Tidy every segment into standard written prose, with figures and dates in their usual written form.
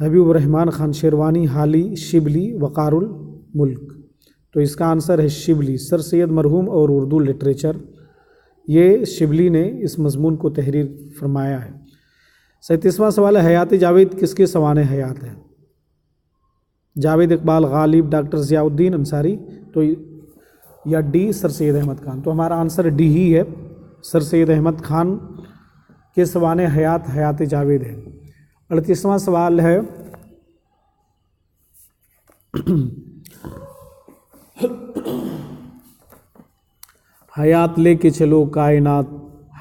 حبیب الرحمن خان شیروانی، حالی، شبلی، وقار الملک. تو اس کا آنسر ہے شبلی. سر سید مرحوم اور اردو لٹریچر، یہ شبلی نے اس مضمون کو تحریر فرمایا ہے. 37واں سوال ہے، حیات جاوید کس کے سوانح حیات ہے؟ جاوید اقبال، غالب، ڈاکٹر ضیاء الدین انصاری تو یا ڈی سر سید احمد خان. تو ہمارا آنسر ڈی ہی ہے، سر سید احمد خان کے سوانح حیات حیات جاوید ہے. 38واں سوال ہے، حیات لے کے چلو کائنات،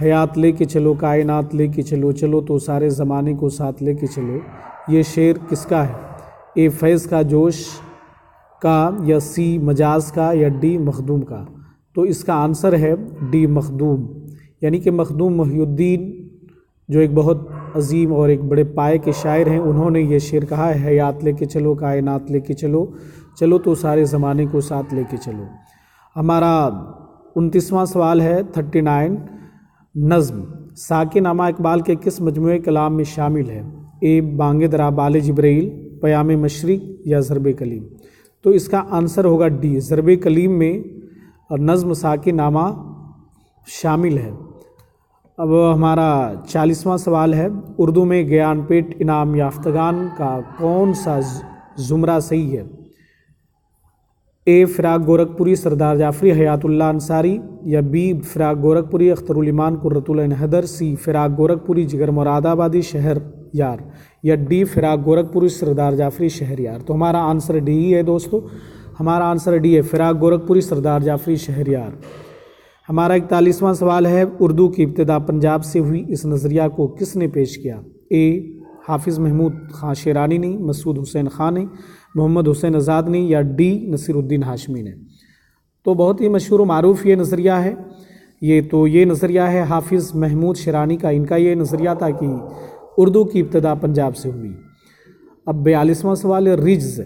حیات لے کے چلو کائنات لے کے چلو، چلو تو سارے زمانے کو ساتھ لے کے چلو. یہ شعر کس کا ہے؟ اے فیض کا جوش کا، یا سی مجاز کا، یا ڈی مخدوم کا. تو اس کا آنسر ہے ڈی مخدوم. یعنی کہ مخدوم محی الدین جو ایک بہت عظیم اور ایک بڑے پائے کے شاعر ہیں، انہوں نے یہ شعر کہا ہے، حیات لے کے چلو کائنات لے کے چلو، چلو تو سارے زمانے کو ساتھ لے کے چلو. ہمارا 29واں سوال ہے 39، نظم ساکن نامہ اقبال کے کس مجموعہ کلام میں شامل ہے؟ اے بانگ درا بال جبرائیل، پیام مشرق، یا ضرب کلیم. تو اس کا آنسر ہوگا ڈی، ضرب کلیم میں نظم ساکن نامہ شامل ہے. اب ہمارا 40واں سوال ہے، اردو میں گیان پیٹ انعام یافتگان کا کون سا زمرہ صحیح ہے؟ اے فراق گورکھپوری، سردار جعفری، حیات اللہ انصاری، یا بی فراق گورکھپوری، اختر الایمان، قرۃ العین حیدر، سی فراق گورکھپوری، جگر مراد آبادی، شہر یار، یا ڈی فراق گورکھپوری، سردار جعفری، شہر یار. تو ہمارا آنسر ڈی ہی ہے دوستو، ہمارا آنسر ڈی ہے، فراق گورکھپوری، سردار جعفری، شہر یار. ہمارا 41واں سوال ہے، اردو کی ابتدا پنجاب سے ہوئی، اس نظریہ کو کس نے پیش کیا؟ اے حافظ محمود خان شیرانی نے، مسعود حسین خان نے، محمد حسین آزاد نے، یا ڈی نصیر الدین ہاشمی نے. تو بہت ہی مشہور و معروف یہ نظریہ ہے. یہ نظریہ ہے حافظ محمود شیرانی کا. ان کا یہ نظریہ تھا کہ اردو کی ابتدا پنجاب سے ہوئی. اب 42واں سوال ہے، رجز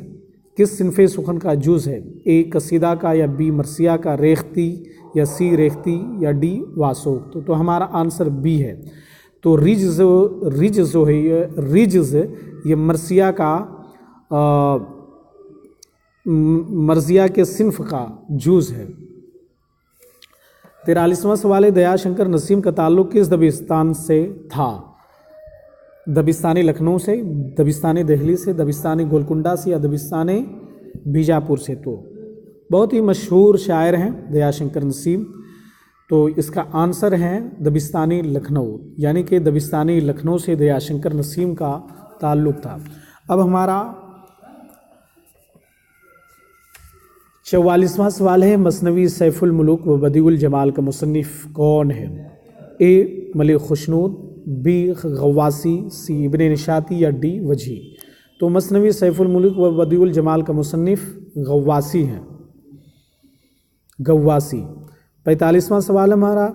کس صنف سخن کا جز ہے؟ اے قصیدہ کا، یا بی مرثیہ کا، ریختی، یا سی ریختی، یا ڈی واسوق. تو ہمارا آنسر بی ہے. تو رجز جو ہے، رجز یہ مرثیہ کا، مرثیہ کے صنف کا جز ہے. 43واں سوال ہے، دیا شنکر نسیم کا تعلق کس دبستان سے تھا؟ دبستان لکھنؤ سے، دبستان دہلی سے، دبستان گولکنڈہ سے، یا دبستان بیجاپور سے. تو بہت ہی مشہور شاعر ہیں دیا شنکر نسیم. تو اس کا آنسر ہے دبستانی لکھنؤ، یعنی کہ دبستانی لکھنؤ سے دیا شنکر نسیم کا تعلق تھا. اب ہمارا 44واں سوال ہے، مثنوی سیف الملوک و بدیع الجمال کا مصنف کون ہے؟ اے ملک خوشنود، بی غواسی، سی ابن نشاطی، یا ڈی وجیح. تو مثنوی سیف الملوک و بدیع الجمال کا مصنف غواسی ہیں، غواسی. 45واں سوال ہمارا،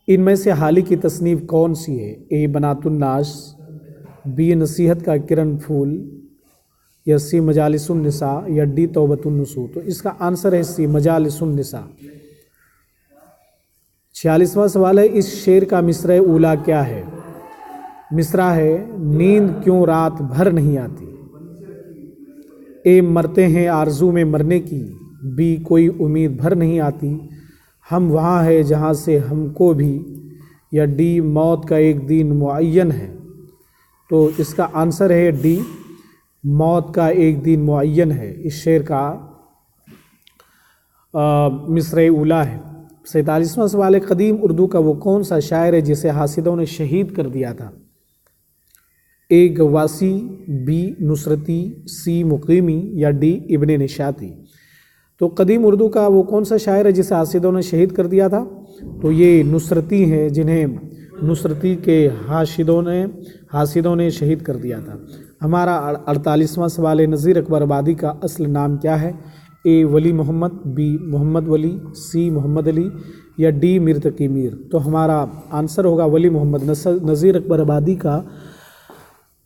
ان میں سے حالی کی تصنیف کون سی ہے؟ اے بنات الناس، بی نصیحت کا کرن پھول، یا سی مجالس النساء، یا ڈی توبۃ النسوء. تو اس کا آنسر ہے سی مجالس النساء. 46واں سوال ہے، اس شعر کا مصرع اولیٰ کیا ہے؟ مصرع ہے، نیند کیوں رات بھر نہیں آتی. اے مرتے ہیں آرزو میں مرنے کی، بی کوئی امید بھر نہیں آتی، ہم وہاں ہے جہاں سے ہم کو بھی، یا ڈی موت کا ایک دن معین ہے. تو اس کا آنسر ہے ڈی موت کا ایک دن معین ہے. اس شعر کا مصرع اولیٰ ہے. 47واں سوال ہے، قدیم اردو کا وہ کون سا شاعر ہے جسے حاسدوں نے شہید کر دیا تھا؟ اے غواسی، بی نصرتی، سی مقیمی، یا ڈی ابن نشاطی. تو قدیم اردو کا وہ کون سا شاعر ہے جسے حاسدوں نے شہید کر دیا تھا؟ تو یہ نصرتی ہیں، جنہیں نصرتی کے حاسدوں نے شہید کر دیا تھا. ہمارا 48واں سوال ہے، نذیر اکبر آبادی کا اصل نام کیا ہے؟ اے ولی محمد، بی محمد ولی، سی محمد علی، یا ڈی میر تقی میر. تو ہمارا آنسر ہوگا ولی محمد. نذیر اکبر آبادی کا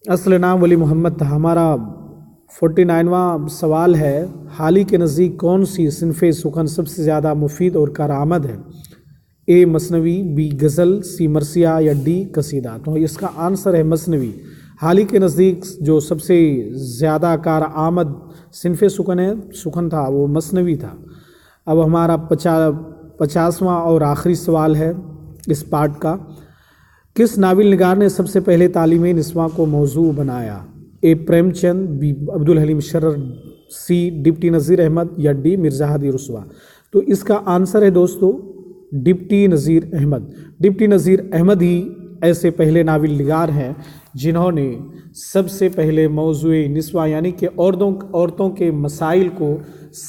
اصل نام ولی محمد تھا. ہمارا 49واں سوال ہے، حالی کے نزدیک کون سی صنف سخن سب سے زیادہ مفید اور کارآمد ہے؟ اے مثنوی، بی غزل، سی مرثیہ، یا ڈی قصیدہ. تو اس کا آنسر ہے مثنوی. حال ہی کے نزدیک جو سب سے زیادہ کارآمد صنف سخن تھا وہ مثنوی تھا۔ اب ہمارا 50واں اور آخری سوال ہے اس پارٹ کا، کس ناول نگار نے سب سے پہلے تعلیم نسواں کو موضوع بنایا؟ A Prem Chand, B Abdul Halim Sharar, C deputy Nazir Ahmad یا ڈی مرزا ہادی رسوا؟ تو اس کا آنسر ہے دوستو ڈپٹی نذیر احمد۔ ڈپٹی نذیر احمد ہی ایسے پہلے ناول نگار ہیں جنہوں نے سب سے پہلے موضوع نسواں یعنی کہ عورتوں کے مسائل کو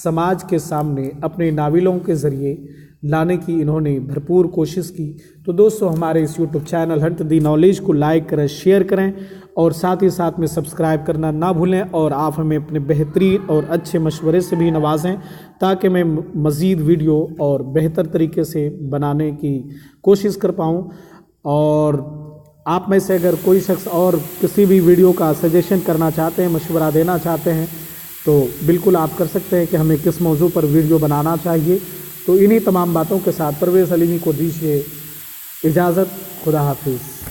سماج کے سامنے اپنے ناولوں کے ذریعے لانے کی انہوں نے بھرپور کوشش کی۔ تو دوستو ہمارے اس YouTube channel hunt the knowledge کو لائک کریں، شیئر کریں اور ساتھ ہی ساتھ میں سبسکرائب کرنا نہ بھولیں، اور آپ ہمیں اپنے بہترین اور اچھے مشورے سے بھی نوازیں تاکہ میں مزید ویڈیو اور بہتر طریقے سے بنانے کی کوشش کر پاؤں۔ اور آپ میں سے اگر کوئی شخص اور کسی بھی ویڈیو کا سجیشن کرنا چاہتے ہیں، مشورہ دینا چاہتے ہیں تو بالکل آپ کر سکتے ہیں کہ ہمیں کس موضوع پر ویڈیو بنانا چاہیے۔ تو انہی تمام باتوں کے ساتھ پرویز علیمی کو دیجیے اجازت۔ خدا حافظ۔